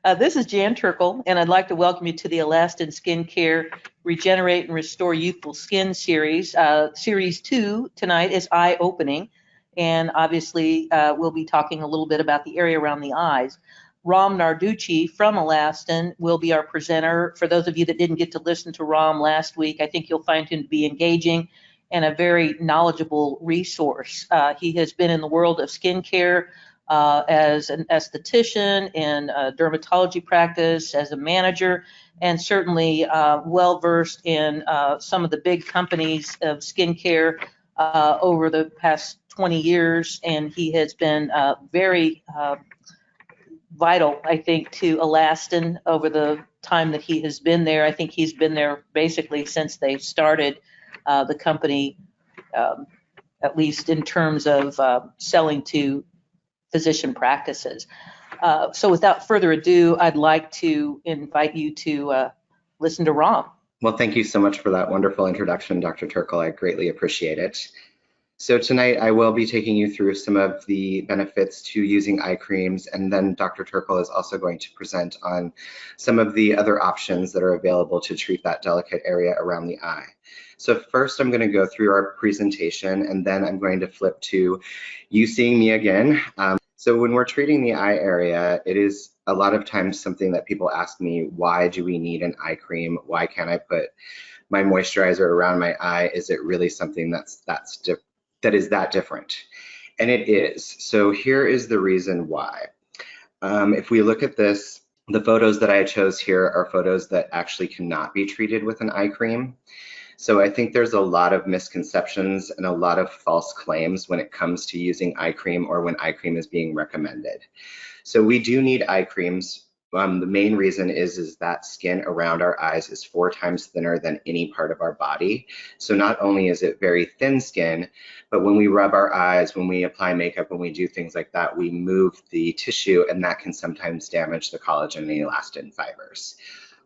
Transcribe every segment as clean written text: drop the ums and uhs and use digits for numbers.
This is Jan Turkle, and I'd like to welcome you to the Alastin Skincare Regenerate and Restore Youthful Skin series. Series 2 tonight is eye opening, and obviously we'll be talking a little bit about the area around the eyes. Rom Narducci from Alastin will be our presenter. For those of you that didn't get to listen to Rom last week, I think you'll find him to be engaging and a very knowledgeable resource. He has been in the world of skincare as an esthetician in dermatology practice, as a manager, and certainly well versed in some of the big companies of skincare over the past 20 years. And he has been very vital, I think, to Alastin over the time that he has been there. I think he's been there basically since they started the company, at least in terms of selling to physician practices. So without further ado, I'd like to invite you to listen to Rom. Well, thank you so much for that wonderful introduction, Dr. Turkle. I greatly appreciate it. So tonight I will be taking you through some of the benefits to using eye creams, and then Dr. Turkle is also going to present on some of the other options that are available to treat that delicate area around the eye. So first I'm going to go through our presentation, and then I'm going to flip to you seeing me again. So when we're treating the eye area, it is a lot of times something that people ask me, why do we need an eye cream? Why can't I put my moisturizer around my eye? Is it really something that is that different? And it is. So here is the reason why. If we look at this, the photos that I chose here are photos that actually cannot be treated with an eye cream. So I think there's a lot of misconceptions and a lot of false claims when it comes to using eye cream or when eye cream is being recommended. So we do need eye creams. The main reason is that skin around our eyes is 4 times thinner than any part of our body. So not only is it very thin skin, but when we rub our eyes, when we apply makeup, when we do things like that, we move the tissue, and that can sometimes damage the collagen and elastin fibers.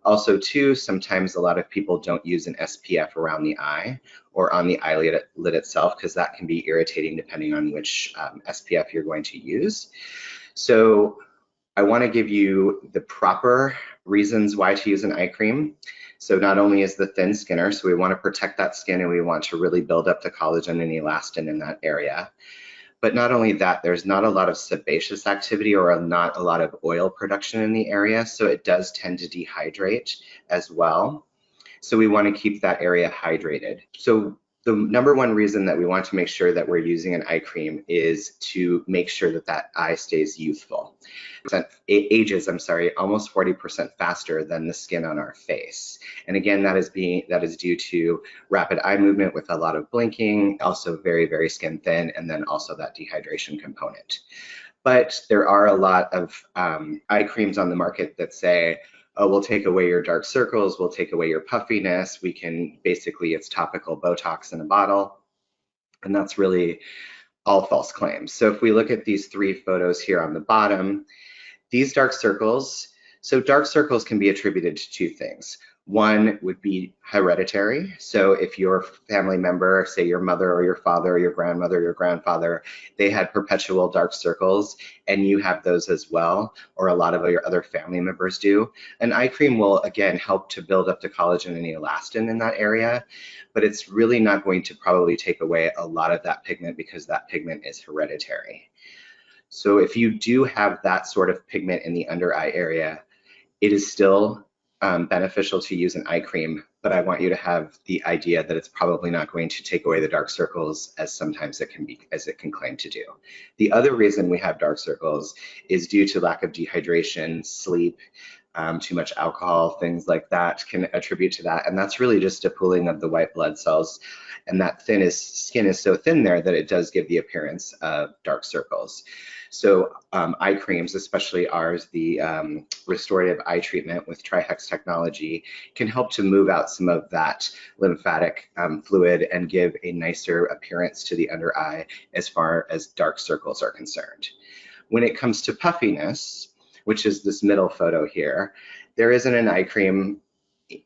Also too, sometimes a lot of people don't use an SPF around the eye or on the eyelid itself, because that can be irritating depending on which SPF you're going to use. So I want to give you the proper reasons why to use an eye cream. So not only is the thin skinner, so we want to protect that skin and we want to really build up the collagen and elastin in that area. But not only that, there's not a lot of sebaceous activity or not a lot of oil production in the area, so it does tend to dehydrate as well. So we want to keep that area hydrated. So the number one reason that we want to make sure that we're using an eye cream is to make sure that that eye stays youthful. Ages, almost 40% faster than the skin on our face. And again, that is due to rapid eye movement with a lot of blinking, also very, very skin thin, and then also that dehydration component. But there are a lot of eye creams on the market that say, oh, we'll take away your dark circles, we'll take away your puffiness, it's topical Botox in a bottle. And that's really all false claims. So if we look at these 3 photos here on the bottom, these dark circles, so dark circles can be attributed to 2 things. One would be hereditary. So if your family member, say your mother or your father or your grandmother or your grandfather, they had perpetual dark circles and you have those as well, or a lot of your other family members do, an eye cream will again help to build up the collagen and elastin in that area, but it's really not going to probably take away a lot of that pigment because that pigment is hereditary. So if you do have that sort of pigment in the under eye area, it is still beneficial to use an eye cream, but I want you to have the idea that it's probably not going to take away the dark circles as sometimes it can claim to do. The other reason we have dark circles is due to lack of dehydration, sleep, too much alcohol, things like that can attribute to that. And that's really just a pooling of the white blood cells. And that skin is so thin there that it does give the appearance of dark circles. So eye creams, especially ours, the restorative eye treatment with Trihex technology, can help to move out some of that lymphatic fluid and give a nicer appearance to the under eye as far as dark circles are concerned. When it comes to puffiness, which is this middle photo here, there isn't an eye cream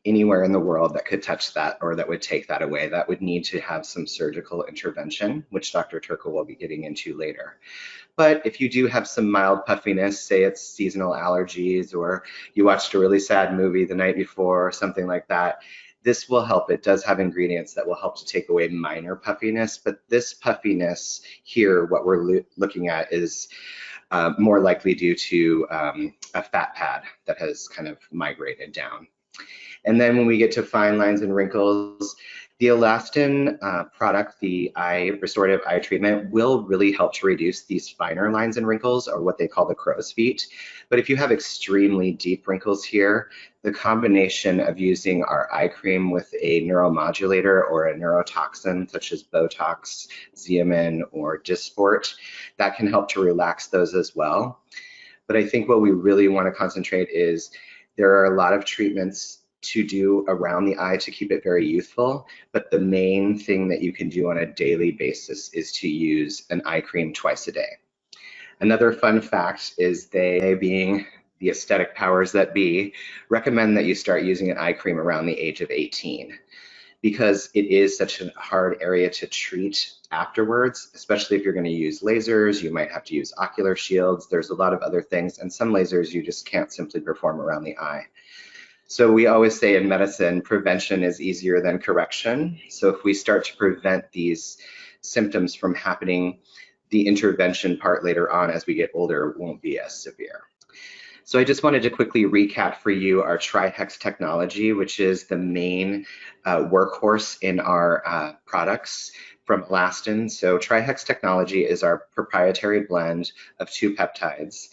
anywhere in the world that could touch that or that would take that away. That would need to have some surgical intervention, which Dr. Turkle will be getting into later. But if you do have some mild puffiness, say it's seasonal allergies or you watched a really sad movie the night before or something like that, this will help. It does have ingredients that will help to take away minor puffiness, but this puffiness here, what we're looking at is more likely due to a fat pad that has kind of migrated down. And then when we get to fine lines and wrinkles, the Alastin product, the restorative eye treatment, will really help to reduce these finer lines and wrinkles, or what they call the crow's feet. But if you have extremely deep wrinkles here, the combination of using our eye cream with a neuromodulator or a neurotoxin, such as Botox, Xeomin, or Dysport, that can help to relax those as well. But I think what we really want to concentrate is there are a lot of treatments to do around the eye to keep it very youthful, but the main thing that you can do on a daily basis is to use an eye cream twice a day. Another fun fact is they, being the aesthetic powers that be, recommend that you start using an eye cream around the age of 18, because it is such a hard area to treat afterwards, especially if you're going to use lasers. You might have to use ocular shields. There's a lot of other things, and some lasers you just can't simply perform around the eye. So we always say in medicine, prevention is easier than correction. So if we start to prevent these symptoms from happening, the intervention part later on as we get older won't be as severe. So I just wanted to quickly recap for you our Tri-Hex technology, which is the main workhorse in our products from Alastin. So Tri-Hex technology is our proprietary blend of 2 peptides.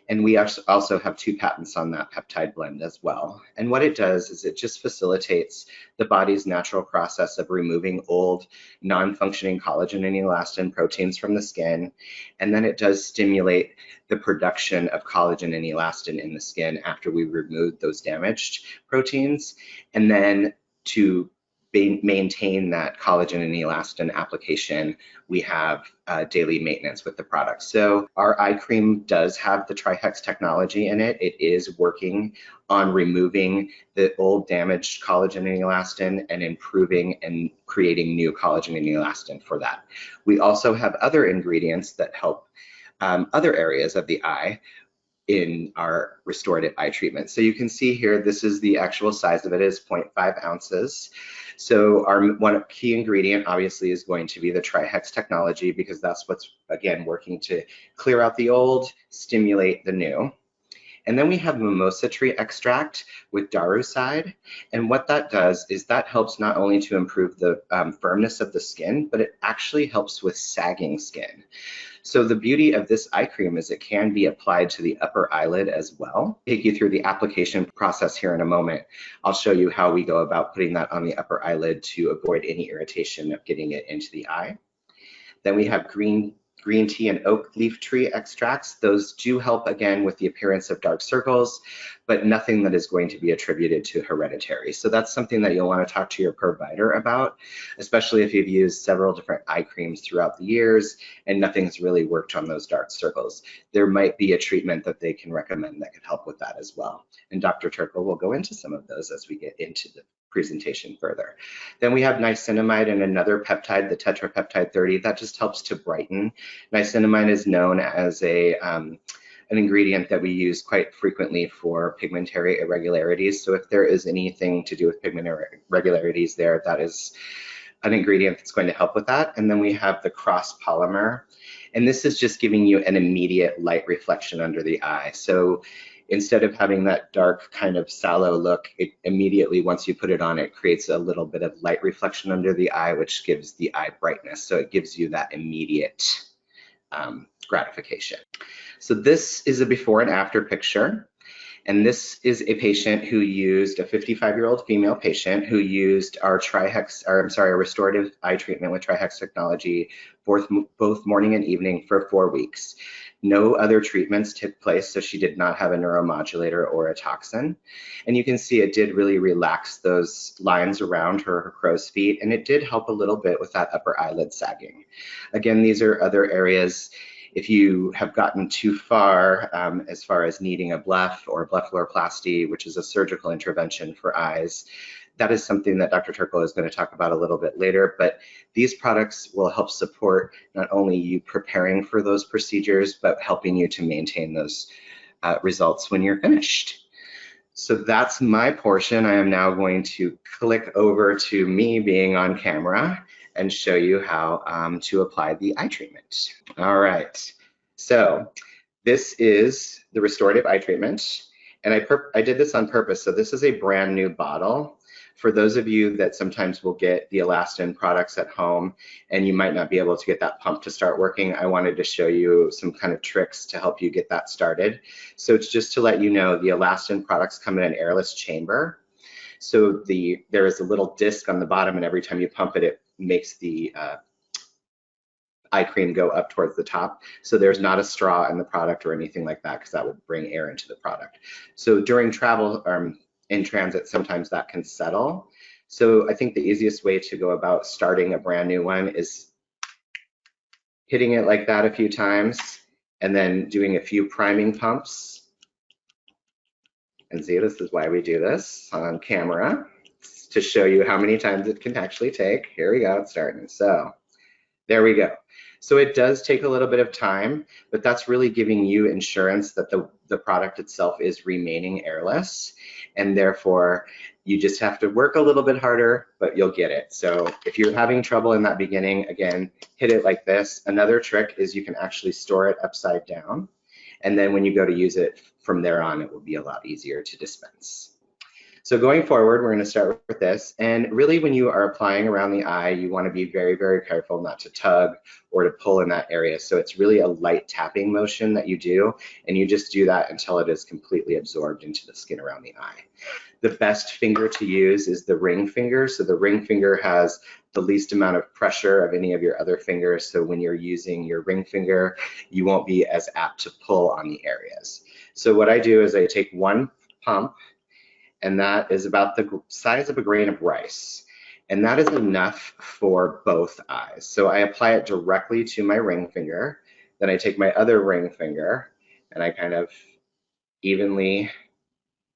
And we also have 2 patents on that peptide blend as well. And what it does is it just facilitates the body's natural process of removing old, non-functioning collagen and elastin proteins from the skin. And then it does stimulate the production of collagen and elastin in the skin after we remove those damaged proteins. And then to maintain that collagen and elastin application, we have daily maintenance with the product. So our eye cream does have the Tri-Hex technology in it. It is working on removing the old damaged collagen and elastin and improving and creating new collagen and elastin for that. We also have other ingredients that help other areas of the eye in our restorative eye treatment. So you can see here, this is the actual size of it is 0.5 ounces. So our one key ingredient obviously is going to be the Tri-Hex technology, because that's what's, again, working to clear out the old, stimulate the new. And then we have mimosa tree extract with darusside. And what that does is that helps not only to improve the firmness of the skin, but it actually helps with sagging skin. So the beauty of this eye cream is it can be applied to the upper eyelid as well. I'll take you through the application process here in a moment. I'll show you how we go about putting that on the upper eyelid to avoid any irritation of getting it into the eye. Then we have green tea and oak leaf tree extracts. Those do help, again, with the appearance of dark circles, but nothing that is going to be attributed to hereditary. So that's something that you'll want to talk to your provider about, especially if you've used several different eye creams throughout the years and nothing's really worked on those dark circles. There might be a treatment that they can recommend that could help with that as well. And Dr. Turkle will go into some of those as we get into the presentation further. Then we have niacinamide and another peptide, the tetrapeptide 30, that just helps to brighten. Niacinamide is known as an ingredient that we use quite frequently for pigmentary irregularities. So if there is anything to do with pigment irregularities there, that is an ingredient that's going to help with that. And then we have the cross polymer, and this is just giving you an immediate light reflection under the eye. So instead of having that dark kind of sallow look, it immediately, once you put it on, it creates a little bit of light reflection under the eye, which gives the eye brightness. So it gives you that immediate gratification. So this is a before and after picture. And this is a patient who used, a 55-year-old female patient who used our restorative eye treatment with Tri-Hex technology both morning and evening for 4 weeks. No other treatments took place, so she did not have a neuromodulator or a toxin. And you can see it did really relax those lines around her crow's feet, and it did help a little bit with that upper eyelid sagging. Again, these are other areas If you have gotten too far as needing a bleph or blepharoplasty, which is a surgical intervention for eyes, that is something that Dr. Turkle is going to talk about a little bit later, but these products will help support not only you preparing for those procedures, but helping you to maintain those results when you're finished. So that's my portion. I am now going to click over to me being on camera and show you how to apply the eye treatment. All right, so this is the restorative eye treatment, and I did this on purpose. So this is a brand new bottle. For those of you that sometimes will get the Alastin products at home and you might not be able to get that pump to start working, I wanted to show you some kind of tricks to help you get that started. So it's just to let you know, the Alastin products come in an airless chamber. So there is a little disc on the bottom, and every time you pump it, it makes the eye cream go up towards the top. So there's not a straw in the product or anything like that, because that would bring air into the product. So during travel, in transit, sometimes that can settle. So I think the easiest way to go about starting a brand new one is hitting it like that a few times and then doing a few priming pumps. And see, this is why we do this on camera, to show you how many times it can actually take. Here we go, it's starting. So there we go. So it does take a little bit of time, but that's really giving you insurance that the product itself is remaining airless, and therefore you just have to work a little bit harder, but you'll get it. So if you're having trouble in that beginning, again, hit it like this. Another trick is you can actually store it upside down, and then when you go to use it from there on, it will be a lot easier to dispense. So going forward, we're going to start with this. And really, when you are applying around the eye, you want to be very, very careful not to tug or to pull in that area. So it's really a light tapping motion that you do, and you just do that until it is completely absorbed into the skin around the eye. The best finger to use is the ring finger. So the ring finger has the least amount of pressure of any of your other fingers. So when you're using your ring finger, you won't be as apt to pull on the areas. So what I do is I take one pump, and that is about the size of a grain of rice. And that is enough for both eyes. So I apply it directly to my ring finger. Then I take my other ring finger and I kind of evenly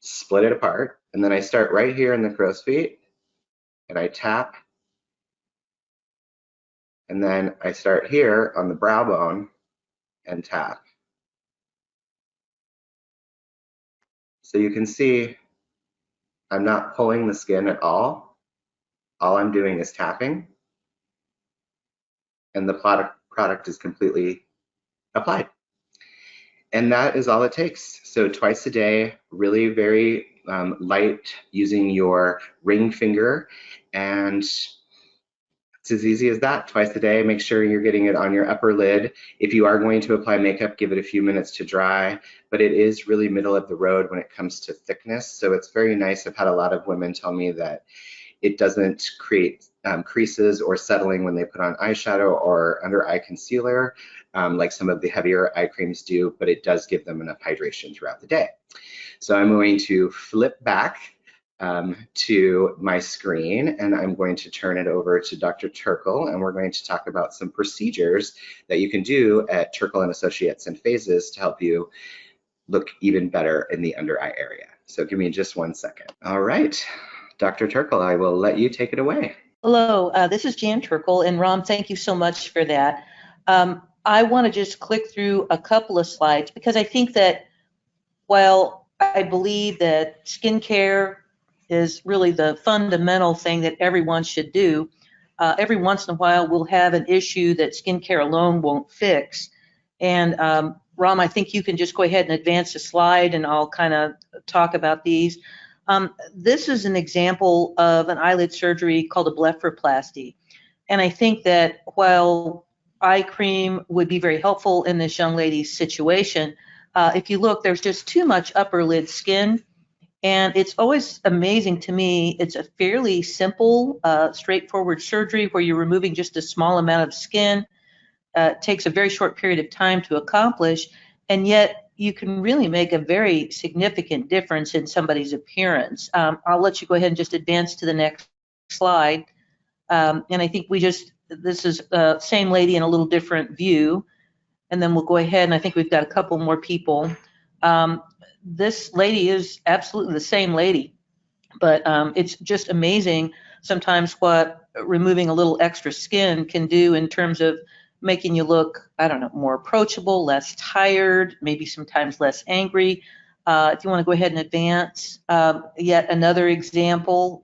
split it apart. And then I start right here in the crow's feet and I tap. And then I start here on the brow bone and tap. So you can see I'm not pulling the skin at all. All I'm doing is tapping, and the product is completely applied. And that is all it takes. So twice a day, really very light, using your ring finger, and it's as easy as that. Twice a day, make sure you're getting it on your upper lid. If you are going to apply makeup, give it a few minutes to dry, but it is really middle of the road when it comes to thickness. So it's very nice. I've had a lot of women tell me that it doesn't create creases or settling when they put on eyeshadow or under eye concealer, like some of the heavier eye creams do, but it does give them enough hydration throughout the day. So I'm going to flip back to my screen, and I'm going to turn it over to Dr. Turkle, and we're going to talk about some procedures that you can do at Turkle & Associates and Phases to help you look even better in the under eye area. So give me just 1 second. All right, Dr. Turkle, I will let you take it away. Hello, this is Jan Turkle, and Rom, thank you so much for that. I want to just click through a couple of slides, because I think that while I believe that skincare is really the fundamental thing that everyone should do, every once in a while we'll have an issue that skincare alone won't fix. And Rom, I think you can just go ahead and advance the slide, and I'll kind of talk about these. This is an example of an eyelid surgery called a blepharoplasty. And I think that while eye cream would be very helpful in this young lady's situation, if you look, there's just too much upper lid skin. And it's always amazing to me, it's a fairly simple, straightforward surgery where you're removing just a small amount of skin. It takes a very short period of time to accomplish, and yet you can really make a very significant difference in somebody's appearance. I'll let you go ahead and just advance to the next slide. And I think this is the same lady in a little different view. and then we'll go ahead, and I think we've got a couple more people. This lady is absolutely the same lady, but it's just amazing sometimes what removing a little extra skin can do in terms of making you look, I don't know, more approachable, less tired, maybe sometimes less angry. If you want to go ahead and advance, yet another example,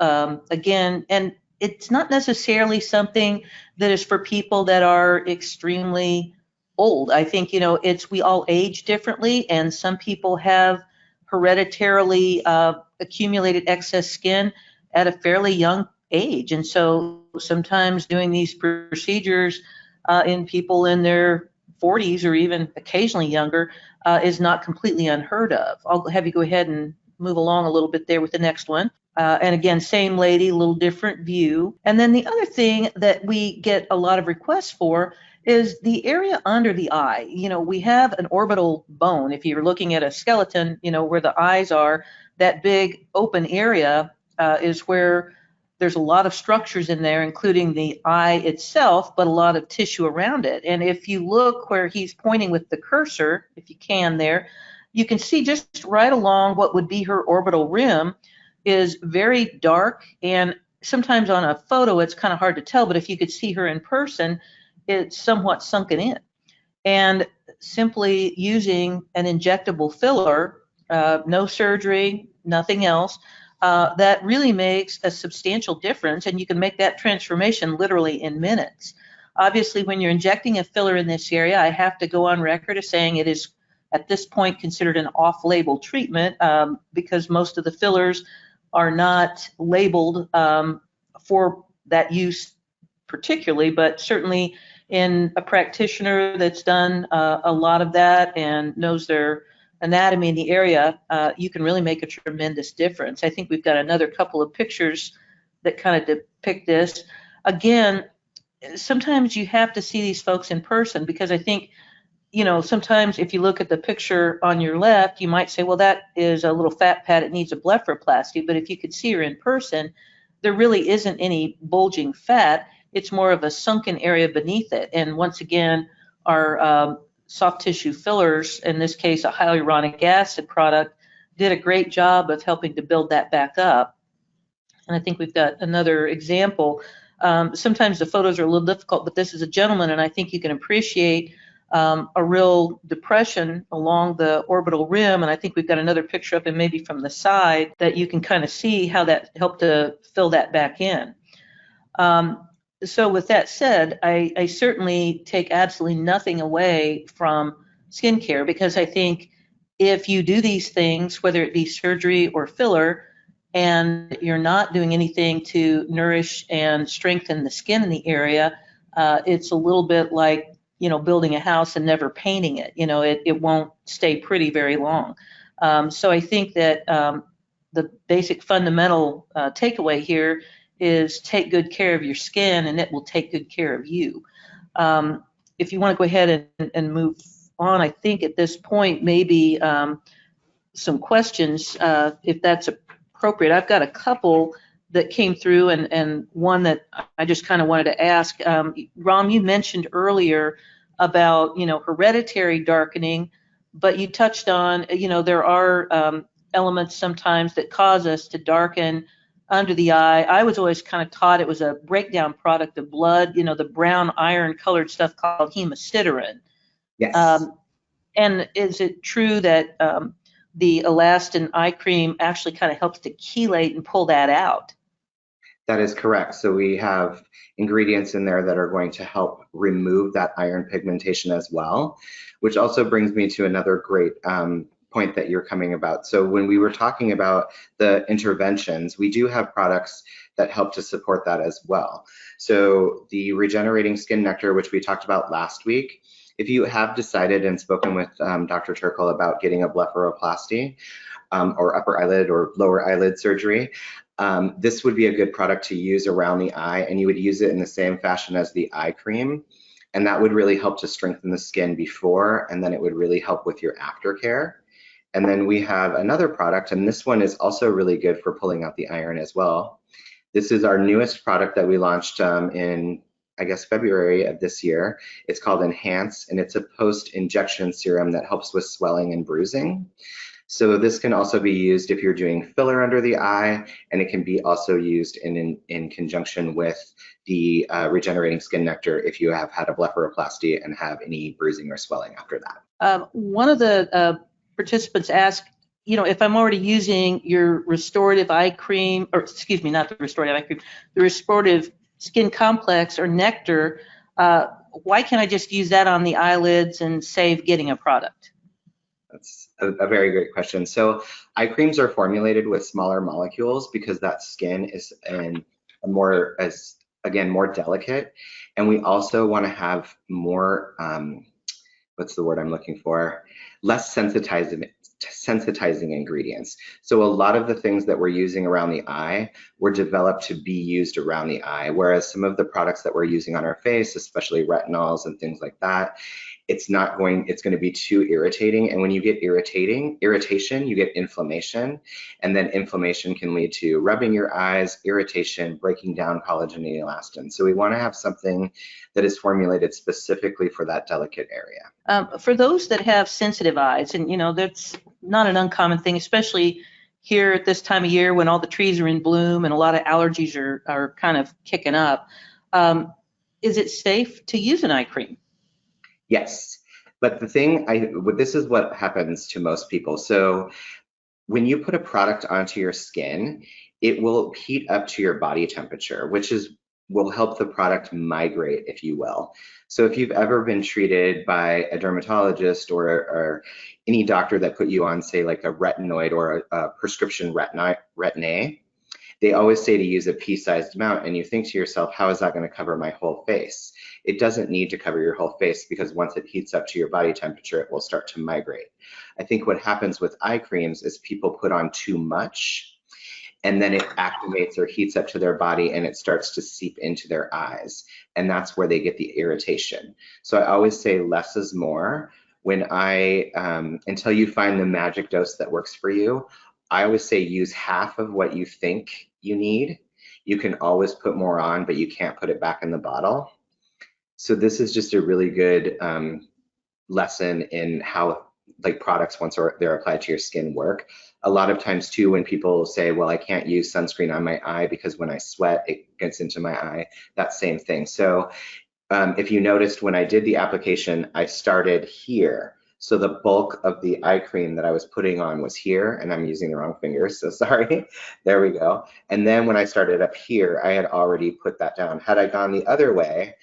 again, and it's not necessarily something that is for people that are extremely old. I think, we all age differently, and some people have hereditarily accumulated excess skin at a fairly young age. And so sometimes doing these procedures in people in their 40s or even occasionally younger is not completely unheard of. I'll have you go ahead and move along a little bit there with the next one. And again, same lady, a little different view. And then the other thing that we get a lot of requests for is the area under the eye. We have an orbital bone. If you're looking at a skeleton, where the eyes are, that big open area is where there's a lot of structures in there, including the eye itself, but a lot of tissue around it. And if you look where he's pointing with the cursor, if you can there, you can see just right along what would be her orbital rim is very dark. And sometimes on a photo, it's kind of hard to tell, but if you could see her in person, it's somewhat sunken in. And simply using an injectable filler, no surgery, nothing else, that really makes a substantial difference, and you can make that transformation literally in minutes. Obviously, when you're injecting a filler in this area, I have to go on record as saying it is at this point considered an off-label treatment because most of the fillers are not labeled for that use particularly, but certainly in a practitioner that's done a lot of that and knows their anatomy in the area, you can really make a tremendous difference. I think we've got another couple of pictures that kind of depict this. Again, sometimes you have to see these folks in person because I think, sometimes if you look at the picture on your left, you might say, well, that is a little fat pad, it needs a blepharoplasty. But if you could see her in person, there really isn't any bulging fat. It's more of a sunken area beneath it. And once again, our soft tissue fillers, in this case, a hyaluronic acid product, did a great job of helping to build that back up. And I think we've got another example. Sometimes the photos are a little difficult, but this is a gentleman, and I think you can appreciate a real depression along the orbital rim. And I think we've got another picture up and maybe from the side that you can kind of see how that helped to fill that back in. So with that said, I certainly take absolutely nothing away from skincare because I think if you do these things, whether it be surgery or filler, and you're not doing anything to nourish and strengthen the skin in the area, it's a little bit like, building a house and never painting it. It won't stay pretty very long. So I think that the basic fundamental takeaway here is take good care of your skin and it will take good care of you. If you want to go ahead and move on, I think at this point maybe some questions, if that's appropriate. I've got a couple that came through and one that I just kind of wanted to ask. Rom, you mentioned earlier about, hereditary darkening, but you touched on, there are elements sometimes that cause us to darken under the eye. I was always kind of taught it was a breakdown product of blood, the brown iron colored stuff called hemosiderin. Yes. And is it true that the Alastin eye cream actually kind of helps to chelate and pull that out? That is correct. So we have ingredients in there that are going to help remove that iron pigmentation as well, which also brings me to another great point that you're coming about. So when we were talking about the interventions, we do have products that help to support that as well. So the regenerating skin nectar, which we talked about last week, if you have decided and spoken with Dr. Turkle about getting a blepharoplasty or upper eyelid or lower eyelid surgery, this would be a good product to use around the eye, and you would use it in the same fashion as the eye cream. And that would really help to strengthen the skin before, and then it would really help with your aftercare. And then we have another product, and this one is also really good for pulling out the iron as well. This is our newest product that we launched in I guess, February of this year. It's called Enhance, and it's a post-injection serum that helps with swelling and bruising. So this can also be used if you're doing filler under the eye, and it can be also used in conjunction with the regenerating skin nectar if you have had a blepharoplasty and have any bruising or swelling after that. One of the participants asked, if I'm already using your restorative eye cream, or excuse me, not the restorative eye cream, the restorative skin complex or nectar, why can't I just use that on the eyelids and save getting a product? That's a very great question. So eye creams are formulated with smaller molecules because that skin is more delicate. And we also want to have more, what's the word I'm looking for? Less sensitizing ingredients. So a lot of the things that we're using around the eye were developed to be used around the eye, whereas some of the products that we're using on our face, especially retinols and things like that, it's going to be too irritating. And when you get irritation, you get inflammation. And then inflammation can lead to rubbing your eyes, irritation, breaking down collagen and elastin. So we want to have something that is formulated specifically for that delicate area. For those that have sensitive eyes, and that's not an uncommon thing, especially here at this time of year when all the trees are in bloom and a lot of allergies are kind of kicking up. Is it safe to use an eye cream? Yes, but the thing, this is what happens to most people. So when you put a product onto your skin, it will heat up to your body temperature, which will help the product migrate, if you will. So if you've ever been treated by a dermatologist or any doctor that put you on, say, like a retinoid or a prescription retin-A, they always say to use a pea-sized amount, and you think to yourself, how is that going to cover my whole face? It doesn't need to cover your whole face because once it heats up to your body temperature, it will start to migrate. I think what happens with eye creams is people put on too much, and then it activates or heats up to their body and it starts to seep into their eyes. And that's where they get the irritation. So I always say less is more. Until you find the magic dose that works for you, I always say use half of what you think you need. You can always put more on, but you can't put it back in the bottle. So this is just a really good lesson in how products, once they're applied to your skin, work. A lot of times too, when people say, well, I can't use sunscreen on my eye because when I sweat, it gets into my eye, that same thing. So if you noticed when I did the application, I started here. So the bulk of the eye cream that I was putting on was here, and I'm using the wrong fingers, so sorry. There we go. And then when I started up here, I had already put that down. Had I gone the other way,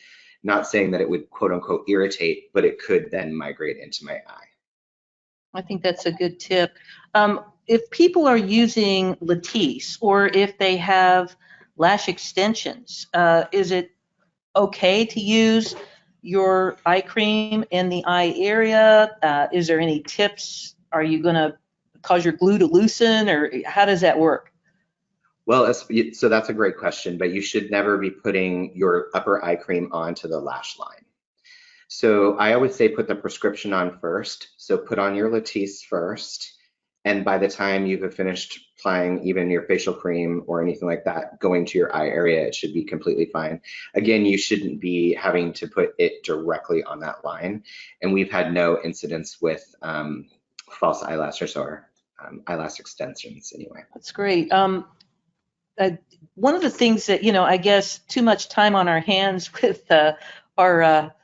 not saying that it would quote unquote irritate, but it could then migrate into my eye. I think that's a good tip. If people are using Latisse or if they have lash extensions, is it okay to use your eye cream in the eye area? Is there any tips? Are you going to cause your glue to loosen, or how does that work? Well, so that's a great question, but you should never be putting your upper eye cream onto the lash line. So I always say put the prescription on first. So put on your Latisse first. And by the time you've finished applying even your facial cream or anything like that, going to your eye area, it should be completely fine. Again, you shouldn't be having to put it directly on that line. And we've had no incidents with false eyelashes or eyelash extensions anyway. That's great. One of the things that, I guess too much time on our hands with our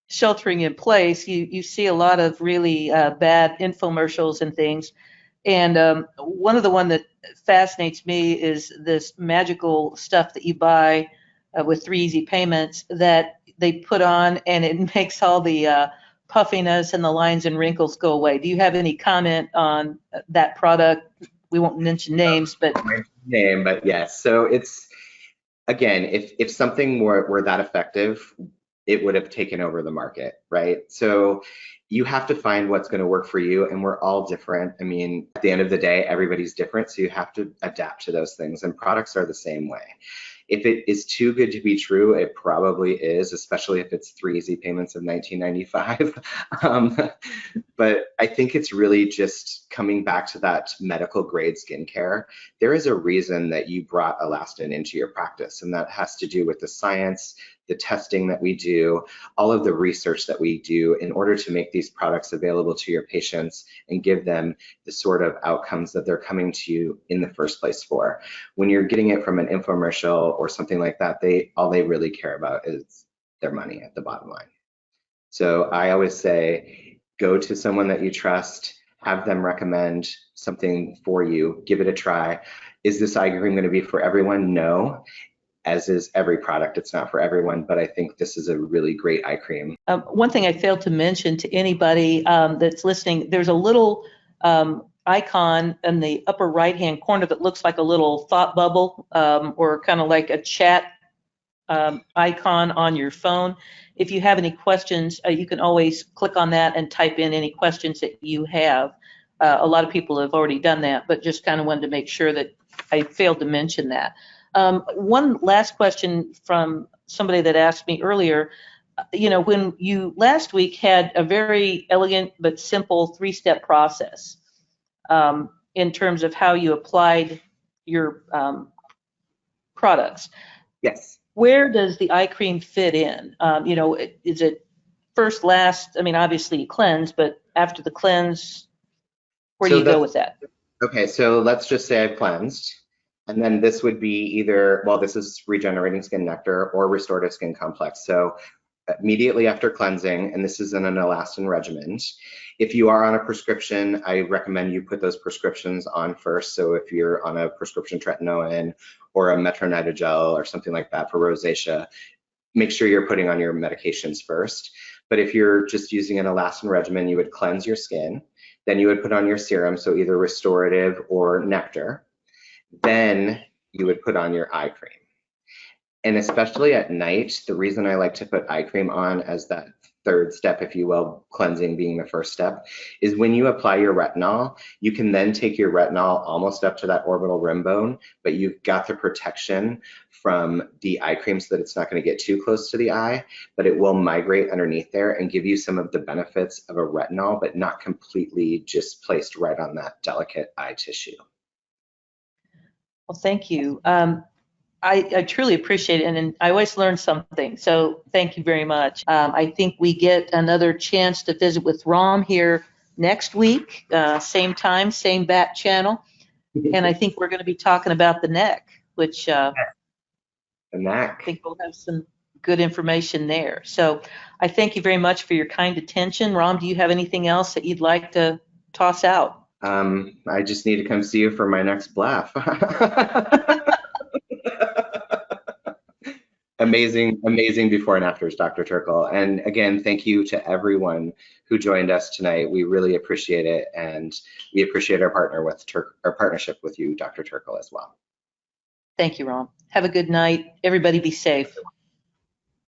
sheltering in place, you see a lot of really bad infomercials and things. And one of the one that fascinates me is this magical stuff that you buy with 3 easy payments that they put on, and it makes all the puffiness and the lines and wrinkles go away. Do you have any comment on that product? We won't mention names, but yes. So it's, again, if something were that effective, it would have taken over the market, right? So you have to find what's going to work for you, and we're all different. I mean, at the end of the day, everybody's different, so you have to adapt to those things, and products are the same way. If it is too good to be true, it probably is, especially if it's 3 easy payments of $19.95. But I think it's really just coming back to that medical grade skincare. There is a reason that you brought Alastin into your practice, and that has to do with the science, the testing that we do, all of the research that we do in order to make these products available to your patients and give them the sort of outcomes that they're coming to you in the first place for. When you're getting it from an infomercial or something like that, all they really care about is their money at the bottom line. So I always say, go to someone that you trust, have them recommend something for you, give it a try. Is this eye cream going to be for everyone? No. As is every product, it's not for everyone, but I think this is a really great eye cream. One thing I failed to mention to anybody that's listening, there's a little icon in the upper right-hand corner that looks like a little thought bubble or kind of like a chat icon on your phone. If you have any questions, you can always click on that and type in any questions that you have. A lot of people have already done that, but just kind of wanted to make sure that I failed to mention that. One last question from somebody that asked me earlier, when you last week had a very elegant but simple 3-step process in terms of how you applied your products. Yes. Where does the eye cream fit in? Is it first, last? I mean, obviously you cleanse, but after the cleanse, where do you go with that? Okay, so let's just say I've cleansed. And then this would be either, well, this is regenerating skin nectar or restorative skin complex. So immediately after cleansing, and this is in an Alastin regimen. If you are on a prescription, I recommend you put those prescriptions on first. So if you're on a prescription tretinoin or a metronidazole or something like that for rosacea, make sure you're putting on your medications first. But if you're just using an Alastin regimen, you would cleanse your skin. Then you would put on your serum, so either restorative or nectar. Then you would put on your eye cream. And especially at night, the reason I like to put eye cream on as that third step, if you will, cleansing being the first step, is when you apply your retinol, you can then take your retinol almost up to that orbital rim bone, but you've got the protection from the eye cream so that it's not going to get too close to the eye, but it will migrate underneath there and give you some of the benefits of a retinol, but not completely just placed right on that delicate eye tissue. Well, thank you. I truly appreciate it, and I always learn something, so thank you very much. I think we get another chance to visit with Rom here next week, same time, same bat channel, and I think we're going to be talking about the neck, which The neck. I think we'll have some good information there. So I thank you very much for your kind attention. Rom, do you have anything else that you'd like to toss out? I just need to come see you for my next BLAF. Amazing before and afters, Dr. Turkle. And again, thank you to everyone who joined us tonight. We really appreciate it, and we appreciate our partnership with you, Dr. Turkle, as well. Thank you, Rom. Have a good night. Everybody be safe.